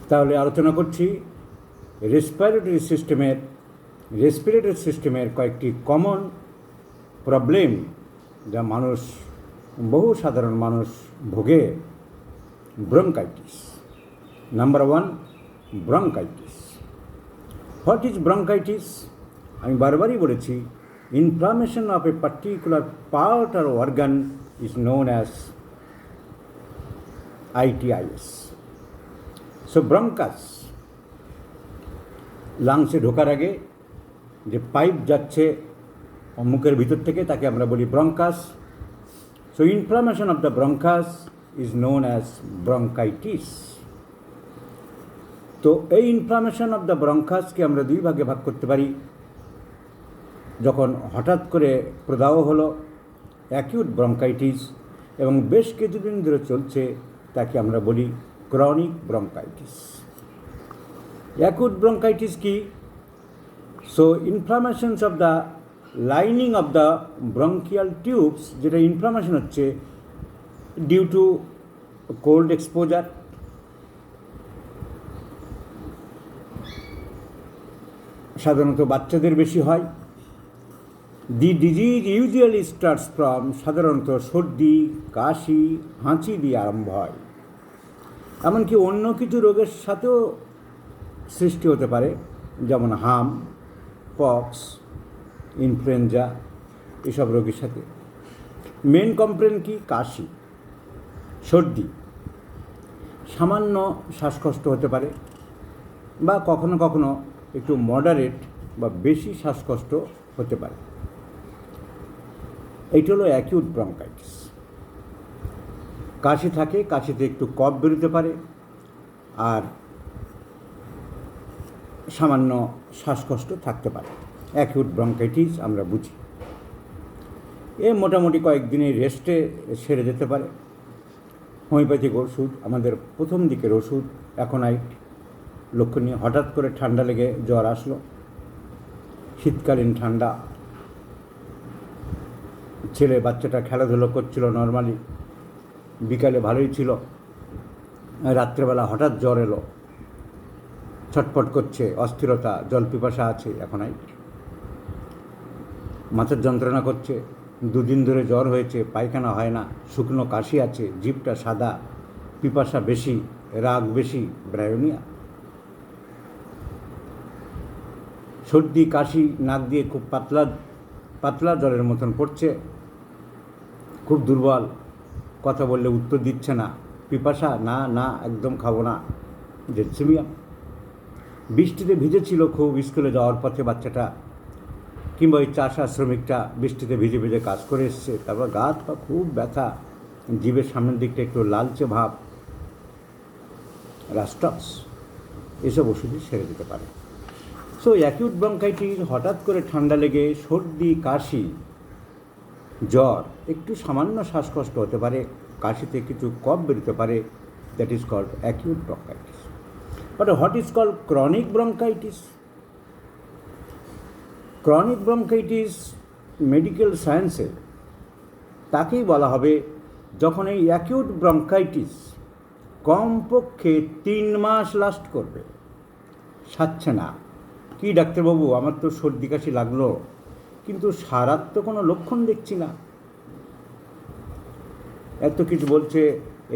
তাহলে আলোচনা করছি রেসপিরেটরি সিস্টেমের কয়েকটি কমন প্রবলেম যা বহু সাধারণ মানুষ ভোগে। Bronchitis. Number 1, bronchitis. What is bronchitis? আমি বারবারই বলেছি, inflammation of a particular part or organ is known as ITIS। So bronchus, লাংসে ঢোকার আগে যে পাইপ যাচ্ছে মুখের ভিতর থেকে তাকে আমরা বলি bronchus. So inflammation of the bronchus is known as bronchitis. তো এই ইনফ্লামেশন অফ দ্য ব্রঙ্কাসকে আমরা দুই ভাগে ভাগ করতে পারি। যখন হঠাৎ করে প্রদাহ হলো, অ্যাকিউট ব্রঙ্কাইটিস, এবং বেশ কিছুদিন ধরে চলছে, তাকে আমরা বলি ক্রনিক ব্রঙ্কাইটিস। অ্যাকিউট ব্রঙ্কাইটিস কি? So ইনফ্লামেশনস of the lining of the bronchial tubes, যেটা ইনফ্লামেশন হচ্ছে ডিউ টু কোল্ড এক্সপোজার, সাধারণত বাচ্চাদের বেশি হয়। দি ডিজিজ ইউজুয়ালি স্টার্টস ফ্রম, সাধারণত সর্দি, কাশি, হাঁচি দিয়ে আরম্ভ হয়। এমনকি অন্য কিছু রোগের সাথেও সৃষ্টি হতে পারে, যেমন হাম, পক্স, ইনফ্লুয়েঞ্জা, এসব রোগের সাথে। মেন কমপ্লেন কি? কাশি, সর্দি, সামান্য শ্বাসকষ্ট হতে পারে, বা কখনো কখনো একটু মডারেট বা বেশি শ্বাসকষ্ট হতে পারে। এইটা হলো অ্যাকিউট ব্রঙ্কাইটিস। কাশি থাকে, কাশিতে একটু কফ বেরোতে পারে, আর সামান্য শ্বাসকষ্ট থাকতে পারে। অ্যাকিউট ব্রঙ্কাইটিস আমরা বুঝি। মোটামুটি কয়েকদিনের রেস্টে সেরে যেতে পারে। হোমিওপ্যাথিক ওষুধ আমাদের প্রথম দিকের ওষুধ। অ্যাকোনাইট লক্ষণীয়। হঠাৎ করে ঠান্ডা লেগে জ্বর আসলো, শীতকালীন ঠান্ডা, বাচ্চাটা খেলাধুলো করছিল নর্মালি, বিকালে ভালোই ছিল, রাত্রেবেলা হঠাৎ জ্বর এলো, ছটফট করছে, অস্থিরতা, জল পিপাসা আছে, অ্যাকোনাইট। মাথার যন্ত্রণা করছে, 2 দিন ধরে জ্বর হয়েছে, পায়খানা হয় না, শুকনো কাশি আছে, জিভটা সাদা, পিপাসা বেশি, রাগ বেশি, ব্রায়োনিয়া। সর্দি, কাশি, নাক দিয়ে খুব পাতলা জলের মতন পড়ছে, খুব দুর্বল, কথা বললে উত্তর দিচ্ছে না, পিপাসা, না একদম খাবো না, জেলসেমিয়া। বৃষ্টিতে ভিজেছিল খুব, স্কুলে যাওয়ার পথে বাচ্চাটা, কিংবা ওই চাষা শ্রমিকটা বৃষ্টিতে ভিজে ভিজে কাজ করে এসছে, তারপর গা হাত পা খুব ব্যথা, জিভের সামনের দিকটা একটু লালচে ভাব, রাস্টক্স, এসব ওষুধই সেরে দিতে পারে। সো অ্যাকিউট ব্রঙ্কাইটিস, হঠাৎ করে ঠান্ডা লেগে সর্দি, কাশি, জ্বর, একটু সামান্য শ্বাসকষ্ট হতে পারে, কাশিতে কিছু কফ বেরোতে পারে, that is called acute bronchitis. But what is called chronic bronchitis? Chronic bronchitis medical সায়েন্সে তাকেই বলা হবে যখন এই অ্যাকিউট ব্রঙ্কাইটিস কমপক্ষে 3 মাস লাস্ট করবে, সারছে না। কি ডাক্তারবাবু, আমার তো সর্দি কাশি লাগলো, কিন্তু সারার তো কোনো লক্ষণ দেখছি না, এত কিছু বলছে,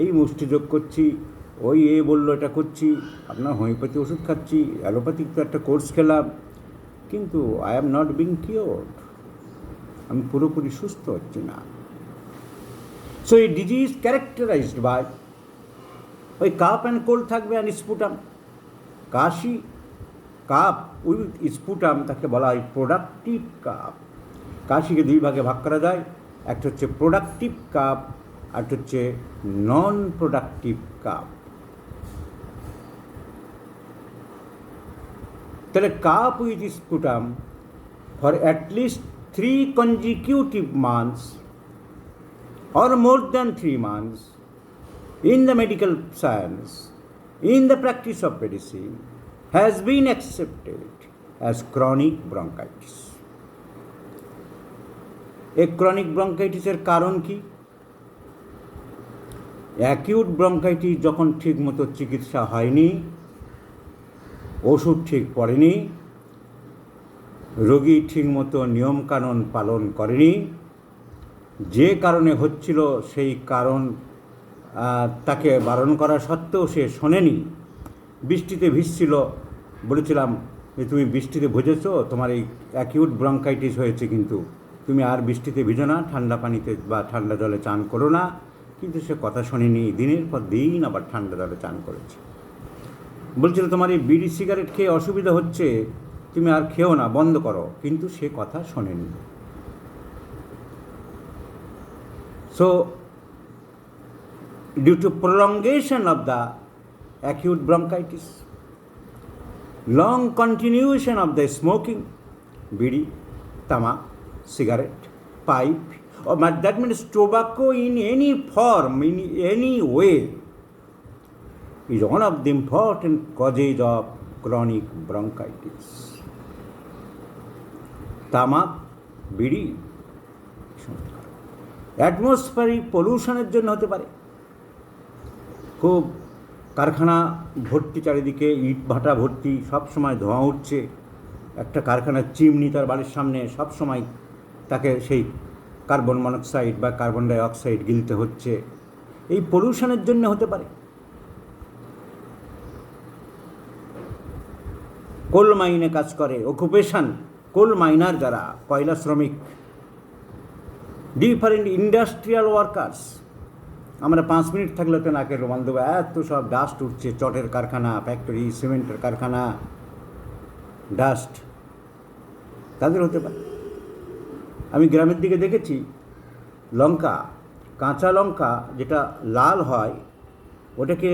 এই মুষ্টিযোগ করছি, ওই বললো এটা করছি, আপনার হোমিওপ্যাথি ওষুধ খাচ্ছি, অ্যালোপ্যাথিক তো একটা কোর্স খেলাম, কিন্তু I am not being cured, আমি পুরোপুরি সুস্থ হচ্ছি না। সো এই ডিজিজ ক্যারেক্টারাইজড বাই ওই কাপ অ্যান্ড কোল্ড থাকবে, and sputum, Kashi, cough with sputum, তাকে বলা হয় প্রোডাক্টিভ কাপ। কাশিকে 2 ভাগে ভাগ করা যায়, একটা হচ্ছে প্রোডাক্টিভ কাপ, আর হচ্ছে নন প্রোডাক্টিভ কাপ। তাহলে cup with sputum for at least 3 consecutive months or more than 3 months in the medical science, in the practice of medicine, has been accepted as chronic bronchitis. এই chronic ব্রঙ্কাইটিসের কারণ কি? Acute bronchitis যখন ঠিকমতো চিকিৎসা হয়নি, ওষুধ ঠিক পড়েনি, রোগী ঠিকমতো নিয়মকানুন পালন করেনি, যে কারণে হচ্ছিল সেই কারণ তাকে বারণ করা সত্ত্বেও সে শোনেনি। বৃষ্টিতে ভিজছিল, বলেছিলাম যে তুমি বৃষ্টিতে ভিজেছ, তোমার এই অ্যাকিউট ব্রঙ্কাইটিস হয়েছে, কিন্তু তুমি আর বৃষ্টিতে ভিজো না, ঠান্ডা পানিতে বা ঠান্ডা জলে চান করো না। কিন্তু সে কথা শোনেনি, দিনের পর দিন আবার ঠান্ডা জলে চান করেছে। বলছিল তোমার এই বিড়ি সিগারেট খেয়ে অসুবিধা হচ্ছে, তুমি আর খেও না, বন্ধ করো, কিন্তু সে কথা শোনেনি। So due to prolongation of the acute bronchitis, long continuation of the smoking, bidi, tamak, cigarette, pipe, or that means tobacco in any form, in any way, is one of the important causes of chronic bronchitis. তামাক, বিড়ি, atmospheric পলিউশনের জন্য হতে পারে। খুব কারখানা ভর্তি, চারিদিকে ইট ভাটা ভর্তি, সবসময় ধোঁয়া উঠছে। একটা কারখানার চিমনি তার বাড়ির সামনে, সবসময় তাকে সেই কার্বন মনোক্সাইড বা কার্বন ডাই অক্সাইড গিলতে হচ্ছে। এই পলিউশনের জন্য হতে পারে। কোল মাইনে কাজ করে, অকুপেশন, কোল মাইনার যারা, কয়লা শ্রমিক, ডিফারেন্ট ইন্ডাস্ট্রিয়াল ওয়ার্কার্স, আমরা 5 মিনিট থাকলে তো নাকের রোমান দেবো, এত সব ডাস্ট উঠছে, চটের কারখানা, ফ্যাক্টরি, সিমেন্টের কারখানা, ডাস্ট, তাদের হতে পারে। আমি গ্রামের দিকে দেখেছি লঙ্কা, কাঁচা লঙ্কা যেটা লাল হয়, ওটাকে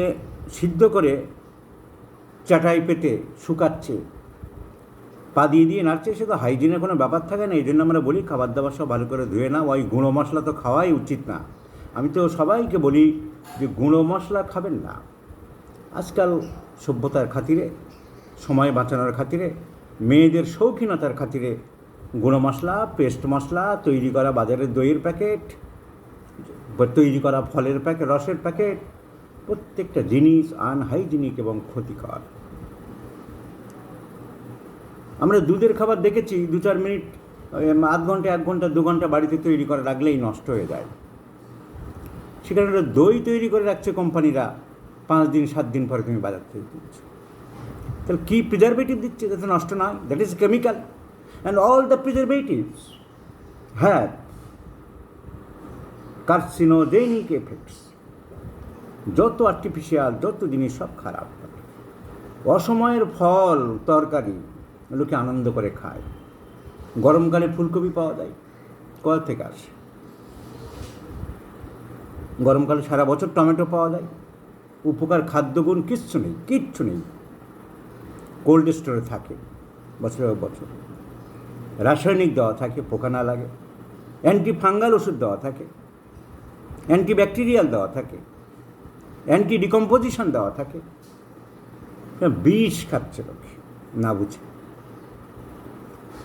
সিদ্ধ করে চাটাই পেতে শুকাচ্ছে, পা দিয়ে দিয়ে নাড়ছে। সে তো হাইজিনের কোনো ব্যাপার থাকে না। এই জন্য আমরা বলি খাবার দাবার সব ভালো করে ধুয়ে না, ওই গুঁড়ো মশলা তো খাওয়াই উচিত না। আমি তো সবাইকে বলি যে গুঁড়ো মশলা খাবেন না। আজকাল সভ্যতার খাতিরে, সময় বাঁচানোর খাতিরে, মেয়েদের শৌখিনতার খাতিরে গুঁড়ো মশলা, পেস্ট মশলা, তৈরি করা বাজারের দইয়ের প্যাকেট, তৈরি করা ফলের প্যাকেট, রসের প্যাকেট, প্রত্যেকটা জিনিস আনহাইজিনিক এবং ক্ষতিকর। আমরা দুধের খাবার দেখেছি 2-4 মিনিট, আধ ঘন্টা, 1 ঘন্টা, 2 ঘন্টা বাড়িতে তৈরি করে রাখলেই নষ্ট হয়ে যায়। সেখানে দই তৈরি করে রাখছে কোম্পানিরা, 5 দিন 7 দিন পরে তুমি বাজার থেকে কিনছো। তাহলে কী প্রিজারভেটিভ দিচ্ছে যাতে নষ্ট নয়? That is chemical, and all the preservatives have carcinogenic effects. যত আর্টিফিশিয়াল, যত জিনিস সব খারাপ। অসময়ের ফল তরকারি লোকে আনন্দ করে খায়। গরমকালে ফুলকপি পাওয়া যায়, কোথা থেকে আসে? গরমকালে সারা বছর টমেটো পাওয়া যায়। উপকার, খাদ্যগুণ কিচ্ছু নেই, কিচ্ছু নেই। কোল্ড স্টোরে থাকে বছরের বছর, রাসায়নিক দেওয়া থাকে পোকা না লাগে, অ্যান্টি ফাঙ্গাল ওষুধ দেওয়া থাকে, অ্যান্টি ব্যাকটেরিয়াল দেওয়া থাকে, অ্যান্টি ডিকম্পোজিশন দেওয়া থাকে। বিষ খাচ্ছে লোকে না বুঝে।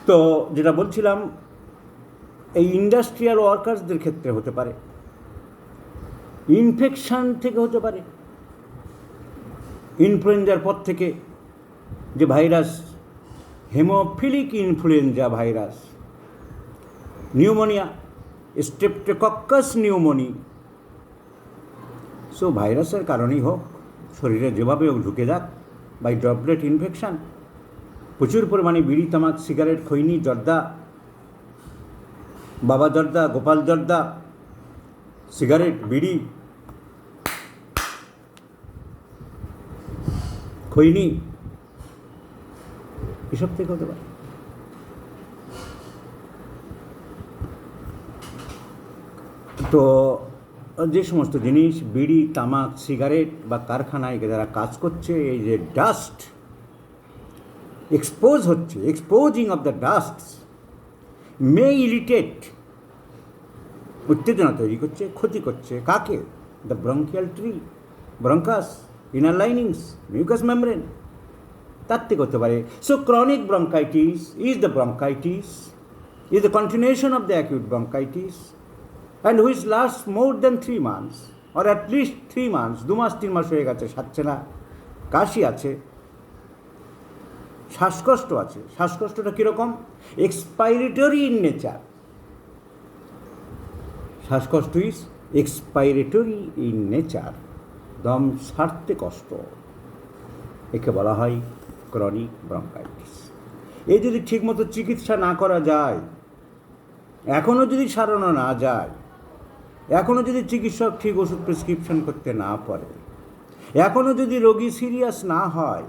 তো যেটা বলছিলাম, এই ইন্ডাস্ট্রিয়াল ওয়ার্কার্সদের ক্ষেত্রে হতে পারে, ইনফেকশান থেকে হতে পারে। ইনফ্লুয়েঞ্জার পর থেকে যে virus, haemophilic influenza virus, pneumonia, streptococcus pneumoniae, so ভাইরাসের কারণেই হোক, শরীরে যেভাবে হোক ঢুকে যাক, বাই ড্রপলেট ইনফেকশান। প্রচুর পরিমাণে বিড়ি, তামাক, সিগারেট, খৈনি, জর্দা, বাবা জর্দা, গোপাল জর্দা, সিগারেট, বিড়ি, খৈনি, এসব থেকে হতে পারে। তো যে সমস্ত জিনিস, বিড়ি, তামাক, সিগারেট বা কারখানায় যারা কাজ করছে, এই যে ডাস্ট এক্সপোজ হচ্ছে, exposing of the dust may irritate, উত্তেজনা তৈরি করছে, ক্ষতি করছে কাকে? The bronchial tree, bronchus, inner linings, mucous membrane, তার থেকে হতে পারে। So chronic bronchitis is the bronchitis, is the continuation of the acute bronchitis, and which lasts more than 3 months or at least 3 months, 2 মাস 3 মাস হয়ে গেছে, সারছে না, কাশি আছে, শ্বাসকষ্ট আছে। শ্বাসকষ্টটা কীরকম? এক্সপাইরেটরি ইন নেচার। শ্বাসকষ্ট ইজ এক্সপাইরেটরি ইন নেচার, দম ছাড়তে কষ্ট, একে বলা হয় ক্রনিক ব্রঙ্কাইটিস। এই যদি ঠিকমতো চিকিৎসা না করা যায়, এখনও যদি সারানো না যায়, এখনও যদি চিকিৎসক ঠিক ওষুধ প্রেসক্রিপশন করতে না পারে, এখনও যদি রোগী সিরিয়াস না হয়,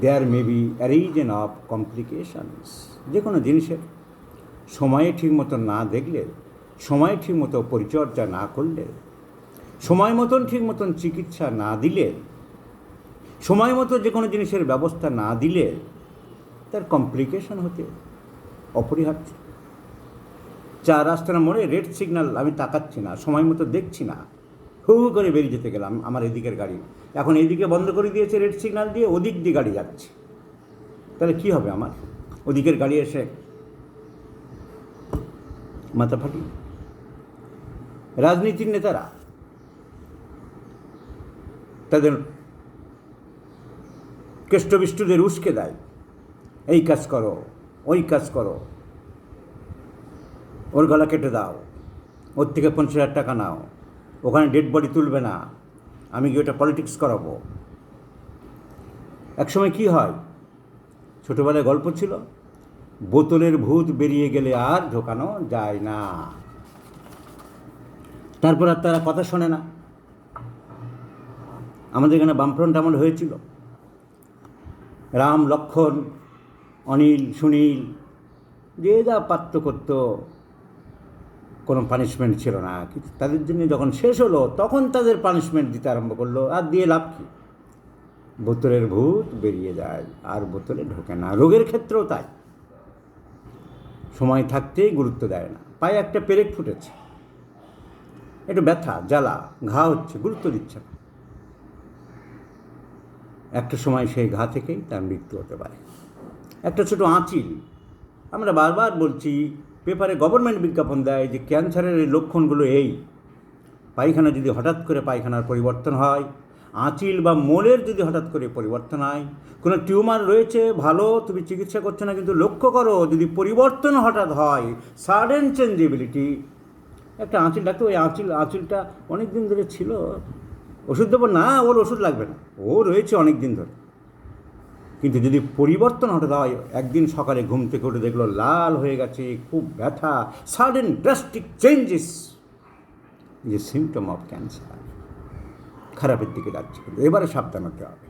there may be a region of complications. যে কোনো জিনিসের সময়ে ঠিকমতো না দেখলে, সময়ে ঠিকমতো পরিচর্যা না করলে, সময় মতন ঠিক মতন চিকিৎসা না দিলে, সময় মতো যে কোনো জিনিসের ব্যবস্থা না দিলে তার কমপ্লিকেশন হতে অপরিহার্য। চার রাস্তার মোড়ে রেড সিগন্যাল, আমি তাকাচ্ছি না, সময় মতো দেখছি না, হু হু করে বেরিয়ে যেতে গেলাম, আমার এদিকের গাড়ি এখন এইদিকে বন্ধ করে দিয়েছে রেড সিগন্যাল দিয়ে, ওদিক দিয়ে গাড়ি যাচ্ছে, তাহলে কী হবে? আমার ওদিকের গাড়ি এসে মাথা ফাটি। রাজনীতির নেতারা তাদের কেষ্টবিষ্টুদের উস্কে দেয়, এই কাজ করো, ওই কাজ করো, ওর গলা কেটে দাও, ওর থেকে 50,000 টাকা নাও, ওখানে ডেড বডি তুলবে না, আমি গিয়ে ওটা পলিটিক্স করাবো। একসময় কি হয়, ছোটোবেলায় গল্প ছিল, বোতলের ভূত বেরিয়ে গেলে আর ঢোকানো যায় না। তারপর আর তারা কথা শোনে না। আমাদের এখানে বামফ্রন্ট আমল হয়েছিল, রাম, লক্ষণ, অনিল, সুনীল, যে যা পাত্র করতো, কোনো পানিশমেন্ট ছিল না। কিন্তু তাদের জন্য যখন শেষ হলো, তখন তাদের পানিশমেন্ট দিতে আরম্ভ করলো। আর দিয়ে লাভ কী? বোতলের ভূত বেরিয়ে যায়, আর বোতলে ঢোকে না। রোগের ক্ষেত্রেও তাই, সময় থাকতেই গুরুত্ব দেয় না। পায়ে একটা পেরেক ফুটেছে, একটু ব্যথা, জ্বালা, ঘা হচ্ছে, গুরুত্ব দিচ্ছে না। একটা সময় সেই ঘা থেকেই তার মৃত্যু হতে পারে। একটা ছোটো আঁচিল, আমরা বারবার বলছি, পেপারে গভর্নমেন্ট বিজ্ঞাপন দেয় যে ক্যান্সারের লক্ষণগুলো এই, পায়খানা যদি হঠাৎ করে পায়খানার পরিবর্তন হয়, আঁচিল বা মোলের যদি হঠাৎ করে পরিবর্তন হয়, কোনো টিউমার রয়েছে, ভালো, তুমি চিকিৎসা করছো না, কিন্তু লক্ষ্য করো যদি পরিবর্তন হঠাৎ হয়, সাডেন চেঞ্জেবিলিটি, একটা আঁচিল ডাক্তার, ওই আঁচিলটা অনেক দিন ধরে ছিল, ওষুধ দেবো না, ওর ওষুধ লাগবে না, ও রয়েছে অনেক দিন ধরে। কিন্তু যদি পরিবর্তন হঠাৎ হয়, একদিন সকালে ঘুম থেকে উঠে দেখলো লাল হয়ে গেছে, খুব ব্যথা, সাডেন ড্রাস্টিক চেঞ্জেস, যে সিমটম অফ ক্যান্সার, খারাপের দিকে যাচ্ছে, কিন্তু এবারে সাবধান হতে হবে।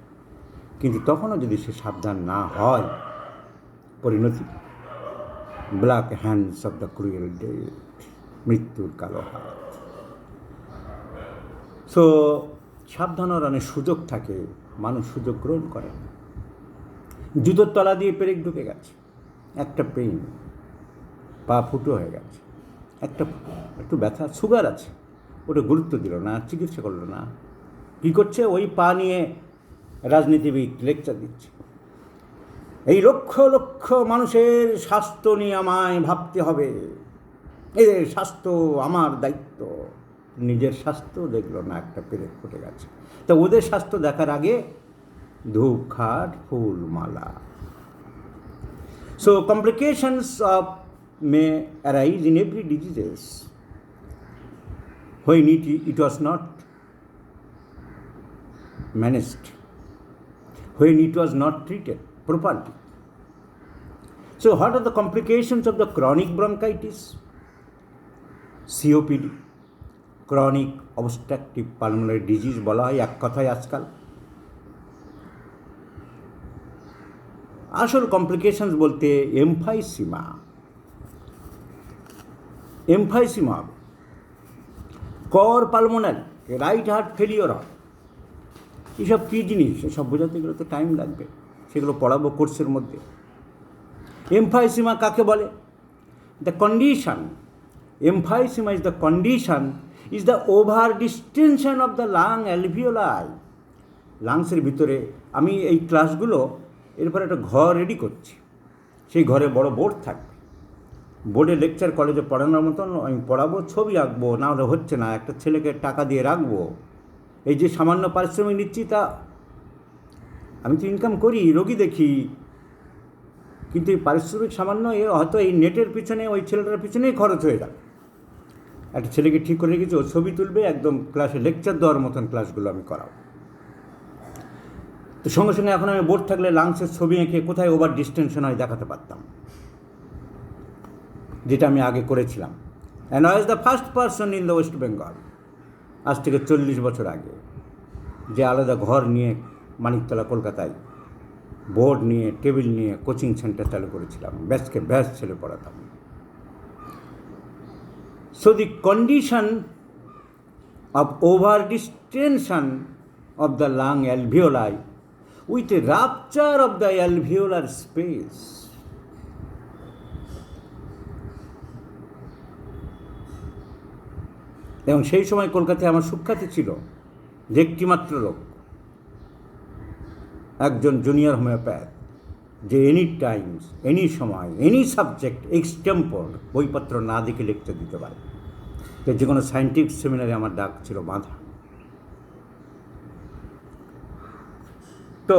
কিন্তু তখনও যদি সে সাবধান না হয়, পরিণতি black hands of the cruel death, মৃত্যুর কালো হাত। সো সাবধান হওয়ার অনেক সুযোগ থাকে, মানুষ সুযোগ গ্রহণ করে না। জুতোর তলা দিয়ে পেরেক ঢুকে গেছে, একটা পেইন, পা ফুটো হয়ে গেছে, একটু ব্যথা, সুগার আছে, ওটা গুরুত্ব দিল না, চিকিৎসা করলো না। কী করছে? ওই পা নিয়ে রাজনীতিবিদ লেকচার দিচ্ছে, এই লক্ষ লক্ষ মানুষের স্বাস্থ্য নিয়ে আমায় ভাবতে হবে, এদের স্বাস্থ্য আমার দায়িত্ব। নিজের স্বাস্থ্য দেখলো না, একটা পেরেক ফুটে গেছে। তা ওদের স্বাস্থ্য দেখার আগে ধূপ, খাট, ফুল, মালা। So complications of may arise in every diseases when it was not managed, when it was not treated properly. So what are the complications of the chronic bronchitis? COPD, chronic obstructive pulmonary disease বলা হয় এক কথায় আজকাল। আসল complications বলতে emphysema, কর pulmonary, right heart failure হয়। এসব কী জিনিস, এসব বোঝাতে গেলে তো টাইম লাগবে, সেগুলো পড়াবো কোর্সের মধ্যে। এমফাইসিমা কাকে বলে? The condition, emphysema is the condition, is the over distension of the lung alveoli. লাংসের ভিতরে, আমি এই ক্লাসগুলো এরপর একটা ঘর রেডি করছি, সেই ঘরে বড় বোর্ড থাকবে, বোর্ডে লেকচার কলেজে পড়ানোর মতন আমি পড়াবো, ছবি আঁকবো, না হলে হচ্ছে না, একটা ছেলেকে টাকা দিয়ে রাখবো, এই যে সামান্য পারিশ্রমিক নিচ্ছি তা আমি তো ইনকাম করি, রোগী দেখি, কিন্তু এই পারিশ্রমিক সামান্য হয়তো এই নেটের পিছনে ওই ছেলেটার পিছনেই খরচ হয়ে গেল। একটা ছেলেকে ঠিক করে রেখেছি, ও ছবি তুলবে, একদম ক্লাসে লেকচার দেওয়ার মতন ক্লাসগুলো আমি করাবো। তো সঙ্গে সঙ্গে এখন আমি বোর্ড থাকলে লাংসের ছবি এঁকে কোথায় ওভার ডিস্টেনশন হয় দেখাতে পারতাম, যেটা আমি আগে করেছিলাম। And I was the first person in the West Bengal, আজ থেকে 40 বছর আগে, যে আলাদা ঘর নিয়ে মানিকতলা কলকাতায় বোর্ড নিয়ে টেবিল নিয়ে কোচিং সেন্টার চালু করেছিলাম, ব্যাচকে ব্যাচ ছেলে পড়াতাম। So the condition of over-distension of the lung alveoli with a rupture of the alveolar space. এবং সেই সময় কলকাতায় আমার সুখ্যাতি ছিল যে একটিমাত্র লোক, একজন জুনিয়র হোমিওপ্যাথ, যে এনি টাইমস, এনি সময়, এনি সাবজেক্ট এক্সটেম্পর বইপত্র না দেখে লেকচার দিতে পারে। তো যে কোনো সায়েন্টিফিক সেমিনারে আমার ডাক ছিল বাঁধা। তো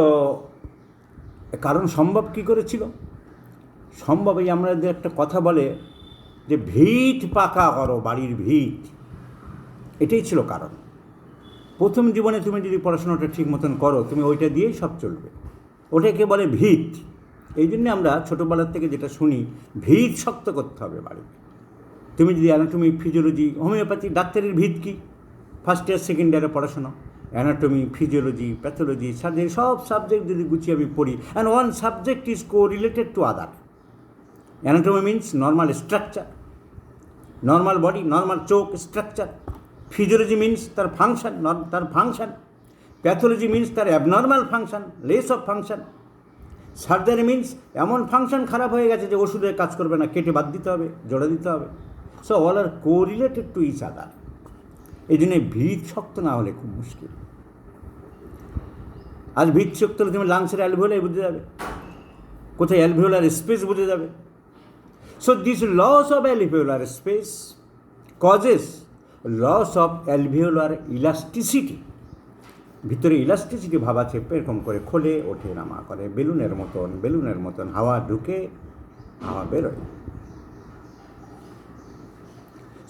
কারণ সম্ভব কী করেছিল? সম্ভব এই আমাদের একটা কথা বলে যে ভিত পাকা করো, বাড়ির ভিত, এটাই ছিল কারণ। প্রথম জীবনে তুমি যদি পড়াশোনাটা ঠিক মতন করো, তুমি ওইটা দিয়েই সব চলবে, ওটাকে বলে ভিত। এই জন্যে আমরা ছোটোবেলার থেকে যেটা শুনি, ভিত শক্ত করতে হবে বাড়িতে। তুমি যদি অ্যানাটমি, ফিজিওলজি, হোমিওপ্যাথি, ডাক্তারের ভিত কি? ফার্স্ট ইয়ার সেকেন্ড ইয়ারে পড়াশোনা, অ্যানাটমি, ফিজিওলজি, প্যাথোলজি, সার্জারি, সব সাবজেক্ট যদি গুছিয়ে আমি পড়ি, and one subject is co related to other. Anatomy means normal structure, normal body, normal চোখ স্ট্রাকচার। ফিজিওলজি মিন্স তার ফাংশন, প্যাথোলজি মিন্স তার abnormal function, less of function. Surgery means এমন function খারাপ হয়ে গেছে যে ওষুধের কাজ করবে না, কেটে বাদ দিতে হবে, জোড়া দিতে হবে। So all are correlated to each other. এই জন্যে ভিত শক্ত না হলে খুব মুশকিল। আজ ভিত শক্ত হলে তুমি লাংসের অ্যালভিওলাই বুঝে যাবে, কোথায় অ্যালভিওলার স্পেস বুঝে যাবে। So this loss of alveolar space causes loss of alveolar elasticity. ভিতরে ইলাস্টিসিটি ভাব আছে, এরকম করে খোলে, ওঠে, নামা করে, বেলুনের মতন হাওয়া ঢুকে হাওয়া বেরোয়।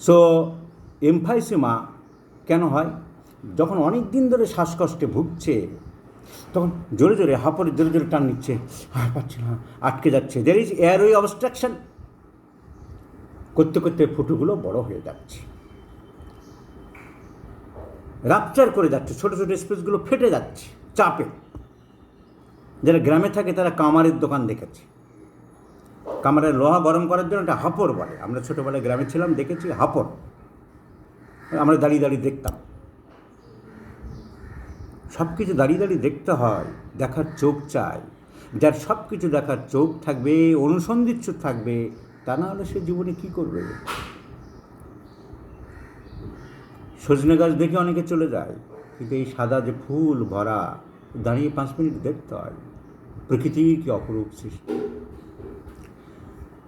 সো এমফাইসিমা কেন হয়? যখন অনেক দিন ধরে শ্বাসকষ্টে ভুগছে, তখন জোরে জোরে হাঁপড়ে জোরে জোরে টান নিচ্ছে, পাচ্ছে না, আটকে যাচ্ছে, দের ইজ এয়ারওয়ে অবস্ট্রাকশন। করতে করতে ফুটুগুলো বড় হয়ে যাচ্ছে, রাপচার করে যাচ্ছে, ছোটো ছোটো স্পেসগুলো ফেটে যাচ্ছে চাপে। যারা গ্রামে থাকে তারা কামারের দোকান দেখেছে, কামারের লোহা গরম করার জন্য একটা হাঁপড় বলে। আমরা ছোটোবেলায় গ্রামে ছিলাম, দেখেছি হাঁপড়, আমরা দাঁড়িয়ে দাঁড়িয়ে দেখতাম। সব কিছু দাঁড়িয়ে দাঁড়িয়ে দেখতে হয়, দেখার চোখ চাই। যার সব কিছু দেখার চোখ থাকবে, অনুসন্ধিৎসু থাকবে, তা না হলে সে জীবনে কী করবে? সজনে গাছ দেখে অনেকে চলে যায়, কিন্তু এই সাদা যে ফুল ভরা, দাঁড়িয়ে 5 মিনিট দেখতে হয়। প্রকৃতির কি অপরূপ সৃষ্টি।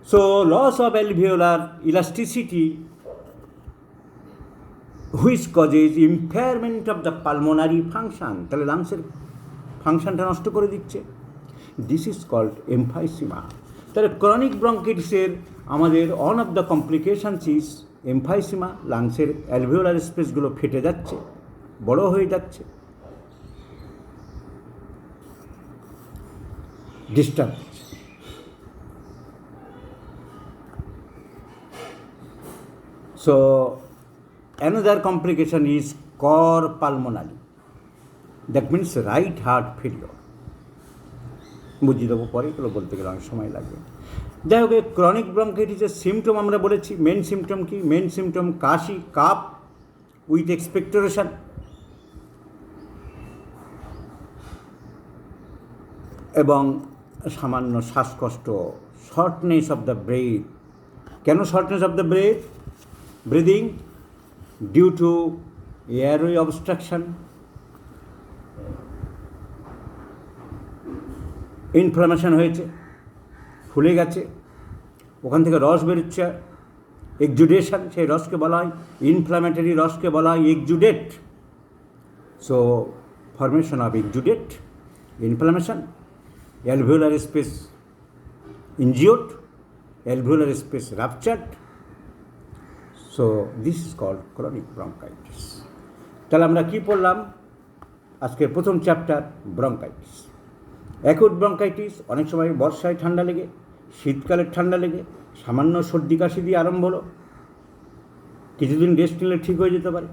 So loss of alveolar elasticity which causes impairment of the pulmonary function. তাহলে লাংসের ফাংশনটা নষ্ট করে দিচ্ছে। This is called emphysema. তাহলে ক্রনিক ব্রঙ্কিটিসের আমাদের one of the complications is emphysema. লাংসের অ্যালভিওলার স্পেসগুলো ফেটে যাচ্ছে, বড় হয়ে যাচ্ছে, ডিস্টার্ব হচ্ছে। So another complication is cor pulmonale, that means right heart failure. বুঝিয়ে দেবো পরে, এগুলো বলতে গেলে অনেক সময় লাগবে। যাই হোক, ক্রনিক ব্রঙ্কাইটিসের সিমটম আমরা বলেছি। মেন সিমটম কি? মেন সিমটম কাশি, কাপ উইথ এক্সপেক্টোরেশন, এবং সামান্য শ্বাসকষ্ট, শর্টনেস অফ দ্য ব্রেথ। কেন shortness of the breath? Breathing due to airway obstruction, inflammation হয়েছে, ফুলে গেছে, ওখান থেকে রস বেরোচ্ছে, এক্সুডেশন, সেই রসকে বলা হয় ইনফ্লামেটরি, রসকে বলা হয় exudate. So formation of exudate inflammation, alveolar space injured, alveolar space ruptured. So this is called chronic bronchitis. তাহলে আমরা কি পড়লাম? আজকের প্রথম চ্যাপ্টার ব্রঙ্কাইটিস। অ্যাকুট ব্রঙ্কাইটিস অনেক সময় বর্ষায় ঠান্ডা লেগে, শীতকালের ঠান্ডা লেগে, সামান্য সর্দি কাশি দিয়ে আরম্ভ হলো, কিছুদিন রেস্ট নিলে ঠিক হয়ে যেতে পারে,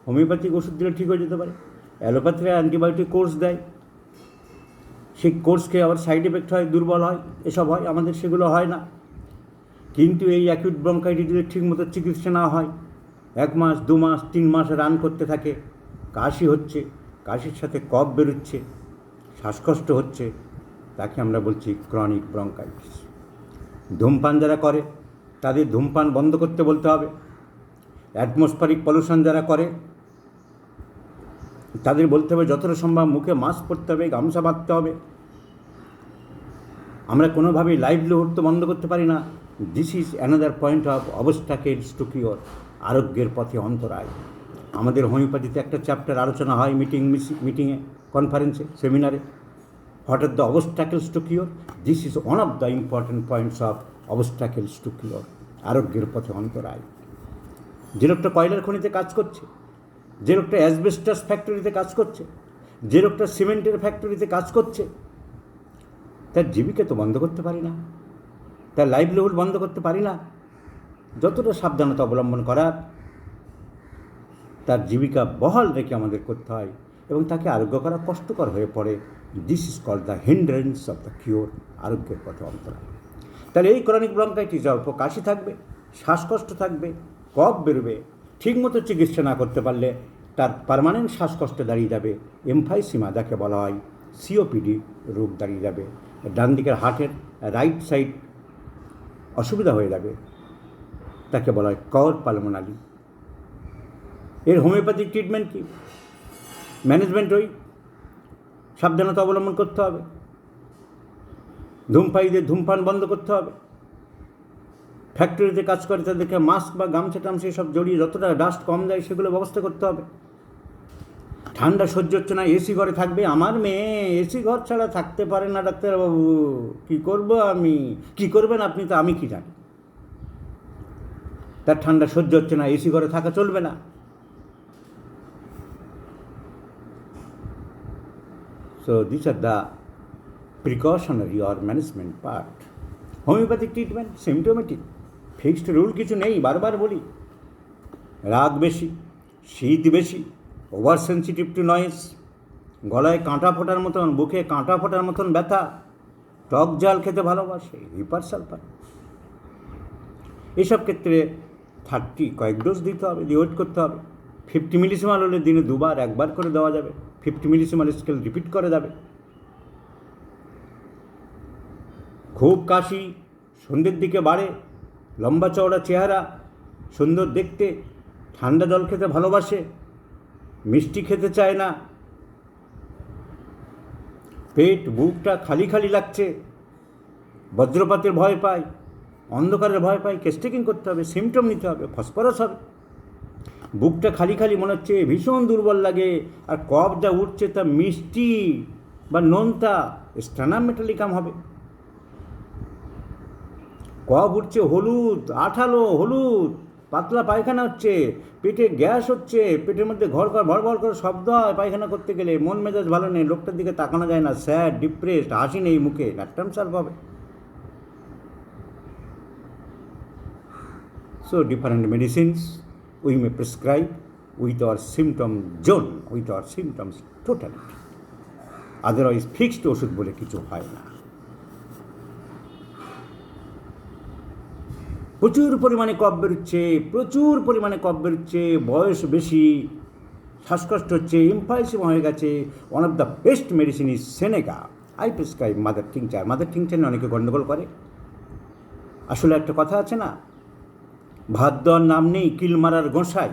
হোমিওপ্যাথিক ওষুধ দিলে ঠিক হয়ে যেতে পারে, অ্যালোপ্যাথিরা অ্যান্টিবায়োটিক কোর্স দেয়, সেই কোর্স খেয়ে আবার সাইড এফেক্ট হয়, দুর্বল হয়, এসব হয়। আমাদের সেগুলো হয় না। কিন্তু এই অ্যাকিউট ব্রঙ্কাইটিস যদি ঠিকমতো চিকিৎসা না হয়, 1 মাস 2 মাস 3 মাস রান করতে থাকে, কাশি হচ্ছে, কাশির সাথে কফ বেরোচ্ছে, শ্বাসকষ্ট হচ্ছে, তাকে আমরা বলছি ক্রনিক ব্রঙ্কাইটিস। ধূমপান যারা করে তাদের ধূমপান বন্ধ করতে বলতে হবে। অ্যাটমসফেরিক পলিউশন যারা করে তাদের বলতে হবে যতটা সম্ভব মুখে মাস্ক পরতে হবে, গামছা বাঁধতে হবে। আমরা কোনোভাবেই লাইভলিহুড তো বন্ধ করতে পারি না। This is another point of obstacles to cure, আরোগ্যের পথে অন্তরায়। আমাদের হোমিওপ্যাথিতে একটা চ্যাপ্টার আলোচনা হয় মিটিংয়ে, কনফারেন্সে, সেমিনারে, what are the obstacles to cure. This is one of the important points of obstacles to cure, আরোগ্যের পথে অন্তরায়। যে লোকটা কয়লার খনিতে কাজ করছে, যে লোকটা অ্যাসবেস্টাস ফ্যাক্টরিতে কাজ করছে, যে লোকটা সিমেন্টের ফ্যাক্টরিতে কাজ করছে, তার জীবিকা তো বন্ধ করতে পারি না, তার লাইভলিহুড বন্ধ করতে পারি না। যতটা সাবধানতা অবলম্বন করার, তার জীবিকা বহাল রেখে আমাদের করতে হয়, এবং তাকে আরোগ্য করা কষ্টকর হয়ে পড়ে। This is called the hindrance of the cure, আরোগ্যের পথে অন্তরায়। তাহলে এই ক্রনিক ব্রঙ্কাইটিস অল্প কাশি থাকবে, শ্বাসকষ্ট থাকবে, কফ বেরোবে, ঠিকমতো চিকিৎসা না করতে পারলে তার পার্মানেন্ট শ্বাসকষ্টে দাঁড়িয়ে যাবে এমফাইসিমা, যাকে বলা হয় সিওপিডি রোগ দাঁড়িয়ে যাবে। ডান দিকের হার্টের রাইট সাইড অসুবিধা হয়ে যাবে, তাকে বলা হয় কর পালমোনারি। এর হোমিওপ্যাথিক ট্রিটমেন্ট কি? ম্যানেজমেন্ট ওই সাবধানতা অবলম্বন করতে হবে, ধূমপায়ীদের ধূমপান বন্ধ করতে হবে, ফ্যাক্টরিতে কাজ করে তাদেরকে মাস্ক বা গামছা টামছা সব জড়িয়ে যতটা ডাস্ট কম যায় সেগুলো ব্যবস্থা করতে হবে। ঠান্ডা সহ্য হচ্ছে না, এসি ঘরে থাকবে। আমার মেয়ে এসি ঘর ছাড়া থাকতে পারে না ডাক্তারবাবু, কী করবো আমি? কী করবেন আপনি? তো আমি কি জানি? তার ঠান্ডা সহ্য হচ্ছে না, এসি ঘরে থাকা চলবে না। So this are the precautionary or management part. Homeopathic treatment symptomatic, fixed rule কিছু নেই। বারবার বলি, রাগ বেশি, শীত বেশি, ওভার সেন্সিটিভ টু নয়েজ, গলায় কাঁটা ফোটার মতন, বুকে কাঁটা ফোটার মতন ব্যথা, টক জাল খেতে ভালোবাসে, হিপার সালফার, এসব ক্ষেত্রে 30 কয়েক ডোজ দিতে হবে, দিয়ে ওয়েট করতে হবে। 50 মিলিসিমাল হলে দিনে 2 বার, 1 বার করে দেওয়া যাবে। 50 মিলিসিমাল স্কেল রিপিট করা যাবে। খুব কাশি সন্ধ্যের দিকে বাড়ে, লম্বা চওড়া চেহারা, সুন্দর দেখতে, ঠান্ডা জল খেতে ভালোবাসে, মিষ্টি খেতে চায় না, পেট বুকটা খালি খালি লাগছে, বজ্রপাতের ভয় পায়, অন্ধকারের ভয় পায়, কেস্টেকিং করতে হবে, সিমটম নিতে হবে, ফসফরাস হবে। বুকটা খালি খালি মনে হচ্ছে, ভীষণ দুর্বল লাগে, আর কফ যা উঠছে তা মিষ্টি বা নোনতা, স্টানাম মেটালিকাম হবে। কফ উঠছে হলুদ, আঠালো হলুদ, পাতলা পায়খানা হচ্ছে, পেটে গ্যাস হচ্ছে, পেটের মধ্যে ঘর ভর করে শব্দ হয় পায়খানা করতে গেলে, মন মেজাজ ভালো নেই, লোকটার দিকে তাকানো যায় না, স্যাড, ডিপ্রেসড, হাসি নেই মুখে, ল্যাকটাম সার্ভ হবে। So different medicines we may prescribe with our symptom zone, with our symptoms totality. Otherwise fixed ওষুধ বলে কিছু হয় না। প্রচুর পরিমাণে কফ বেরোচ্ছে, বয়স বেশি, শ্বাসকষ্ট হচ্ছে, এমফাইসিমা হয়ে গেছে। One of the best medicine is senega. I prescribe mother tincture. Mother tincture নিয়ে অনেকে গণ্ডগোল করে। আসলে একটা কথা আছে না, ভাত দেওয়ার নাম নেই, কিল মারার গোঁসাই।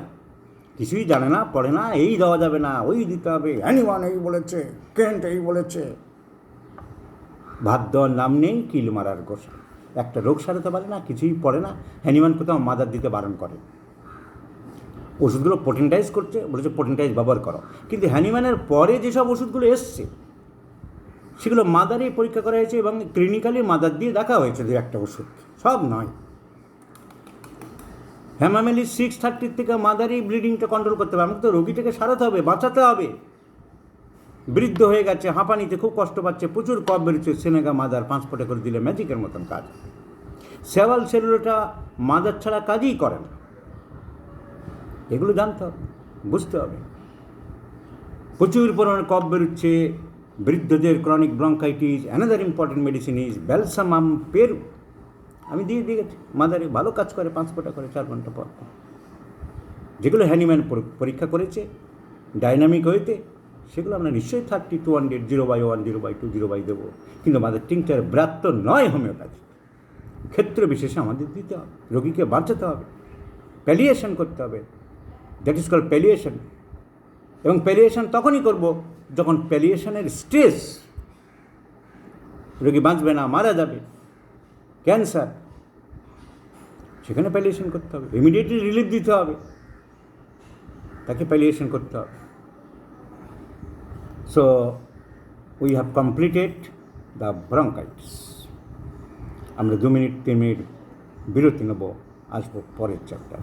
কিছুই জানে না, পড়ে না, এই দেওয়া যাবে না, ওই দিতে হবে, অ্যানিওয়ান এই বলেছে, কেন্ট এই বলেছে। ভাত দেওয়ার নাম নেই, কিল মারার গোঁসাই। একটা রোগ সারাতে পারে না, কিছুই পড়ে না, হ্যানিম্যান কোথাও মাদার দিতে বারণ করে। ওষুধগুলো পোটেন্টাইজ করছে, বলেছে পোটেন্টাইজ ব্যবহার করো। কিন্তু হ্যানিম্যানের পরে যেসব ওষুধগুলো এসছে, সেগুলো মাদারেই পরীক্ষা করা হয়েছে এবং ক্লিনিক্যালি মাদার দিয়ে দেখা হয়েছে দু একটা ওষুধ, সব নয়। হ্যামামেলি 630 থেকে মাদারই ব্লিডিংটা কন্ট্রোল করতে হবে। আমাকে তো রোগীটাকে সারাতে হবে, বাঁচাতে হবে। বৃদ্ধ হয়ে গেছে, হাঁপানিতে খুব কষ্ট পাচ্ছে, প্রচুর কফ বেরোচ্ছে, সেনেগা মাদার 5 ফোঁটা করে দিলে ম্যাজিকের মতন কাজ। সেভাল সেলুলোটা মাদার ছাড়া কাজই করে না। এগুলো জানতে হবে, বুঝতে হবে। প্রচুর পরিমাণে কফ বেরোচ্ছে বৃদ্ধদের, chronic bronchitis, another important medicine is balsamum Peru. আমি দিয়ে গেছি, মাদারে ভালো কাজ করে 5 ফোঁটা করে 4 ঘন্টা পর। যেগুলো হ্যানিম্যান পরীক্ষা করেছে ডাইনামিক ওয়েতে, সেগুলো আমরা নিশ্চয়ই 30, 200, 0/1, 0/2, 0/, দেবো। কিন্তু আমাদের টিংচার ব্রাত তো নয় হোমিওপ্যাথি। ক্ষেত্র বিশেষে আমাদের দিতে হবে, রোগীকে বাঁচাতে হবে, প্যালিয়েশন করতে হবে। That is called palliation. এবং প্যালিয়েশন তখনই করব যখন প্যালিয়েশনের স্ট্রেস, রোগী বাঁচবে না, মারা যাবে, ক্যান্সার, সেখানে প্যালিয়েশন করতে হবে। ইমিডিয়েটলি রিলিফ দিতে হবে, তাকে প্যালিয়েশন করতে হবে। So we have completed the bronchitis. আমরা 2 মিনিট 3 মিনিট বিরতি নেব, আসবো পরের চ্যাপ্টার।